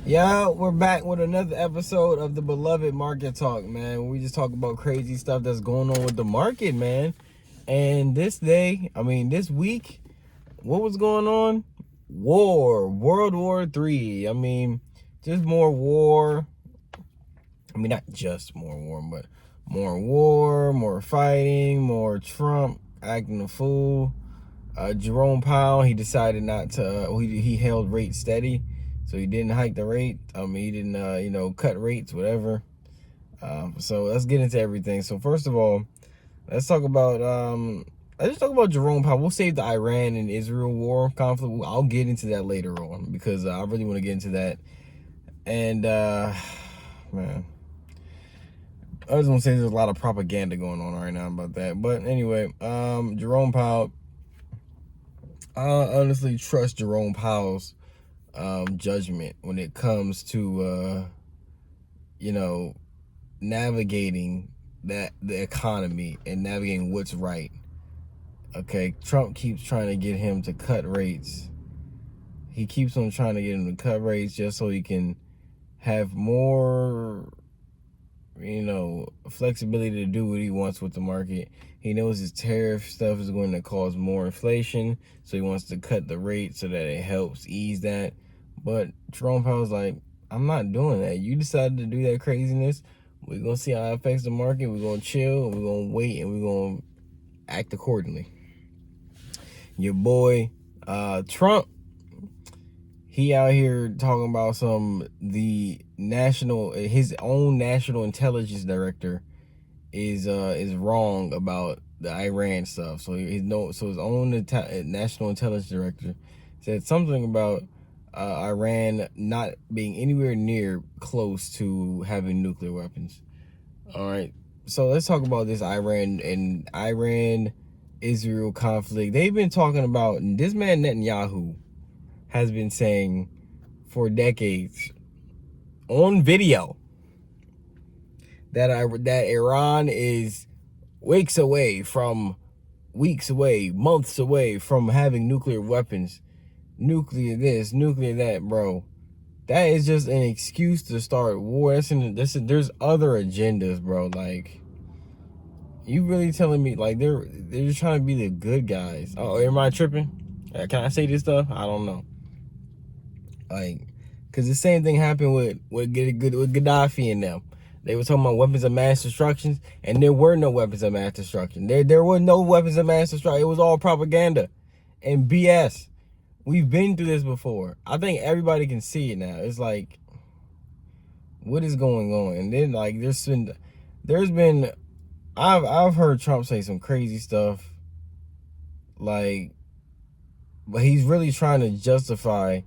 Yeah, we're back with another episode of the beloved Market Talk, man. We just talk about crazy stuff that's going on with the market, man. And this week, what was going on? World War III. Just more war. Not just more war, but more war, more fighting, more Trump acting a fool. Jerome Powell, he decided not to, he held rates steady. So he didn't hike the rate. He didn't, cut rates, whatever. So let's get into everything. So first of all, let's talk about, Jerome Powell. We'll save the Iran and Israel war conflict. I'll get into that later on because I really want to get into that. And, man, I just want to say there's a lot of propaganda going on right now about that. But anyway, Jerome Powell, I honestly trust Jerome Powell's judgment when it comes to navigating the economy and navigating what's right. Okay, Trump keeps trying to get him to cut rates. He keeps on trying to get him to cut rates just so he can have more flexibility to do what he wants with the market. He knows his tariff stuff is going to cause more inflation, so he wants to cut the rate so that it helps ease that. But Jerome Powell's like, I'm not doing that. You decided to do that craziness. We're going to see how it affects the market. We're going to chill, we're going to wait, and we're going to act accordingly. Your boy, Trump, he out here talking about his own national intelligence director is wrong about the Iran stuff. So his own national intelligence director said something about Iran not being anywhere near close to having nuclear weapons. All right, so let's talk about this Iran-Israel conflict. They've been talking about, this man Netanyahu has been saying for decades on video that Iran is weeks away, months away from having nuclear weapons, nuclear this, nuclear that, bro. That is just an excuse to start war. There's other agendas, bro. Like, you really telling me like they're just trying to be the good guys? Oh, am I tripping? Can I say this stuff? I don't know. Like, because the same thing happened with Gaddafi and them. They were talking about weapons of mass destruction, and there were no weapons of mass destruction. There were no weapons of mass destruction. It was all propaganda and BS. We've been through this before. I think everybody can see it now. It's like, what is going on? And then like I've heard Trump say some crazy stuff, like, but he's really trying to justify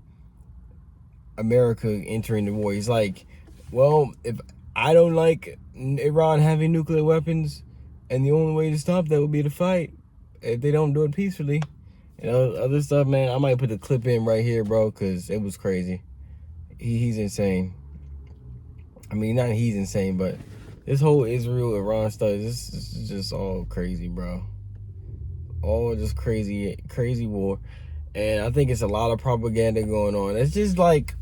America entering the war. He's like, well, if I don't like Iran having nuclear weapons, and the only way to stop that would be to fight if they don't do it peacefully. Other stuff, man. I might put the clip in right here, bro, because it was crazy. He's insane. Not he's insane, but this whole Israel-Iran stuff, this is just all crazy, bro. All just crazy war. And I think it's a lot of propaganda going on. It's just like,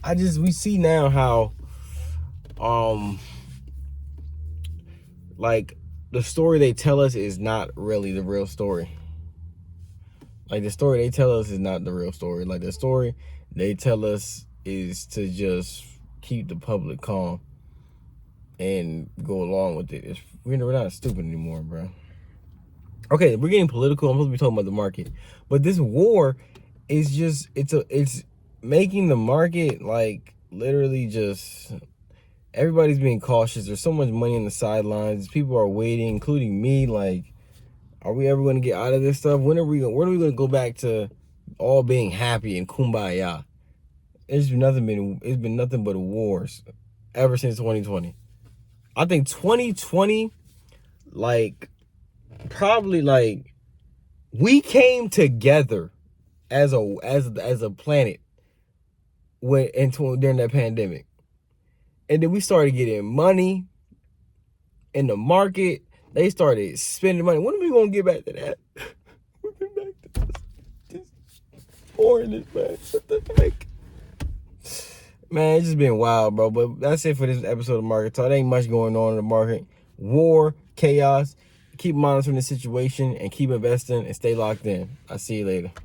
we see now how, like, the story they tell us is not really the real story. Like, the story they tell us is not the real story. Like, the story they tell us is to just keep the public calm and go along with it. We're not stupid anymore, bro. Okay, we're getting political. I'm supposed to be talking about the market. But this war is just, it's making the market, like, literally just, everybody's being cautious. There's so much money on the sidelines. People are waiting, including me. Like, are we ever going to get out of this stuff? Where are we going to go back to all being happy and kumbaya? It's been nothing but wars ever since 2020. I think 2020, like, probably, like, we came together as a planet during that pandemic, and then we started getting money in the market. They started spending money. When are we gonna get back to that? We'll get back to this boringness, man. What the heck? Man, it's just been wild, bro. But that's it for this episode of Market Talk. There ain't much going on in the market. War, chaos. Keep monitoring the situation and keep investing and stay locked in. I'll see you later.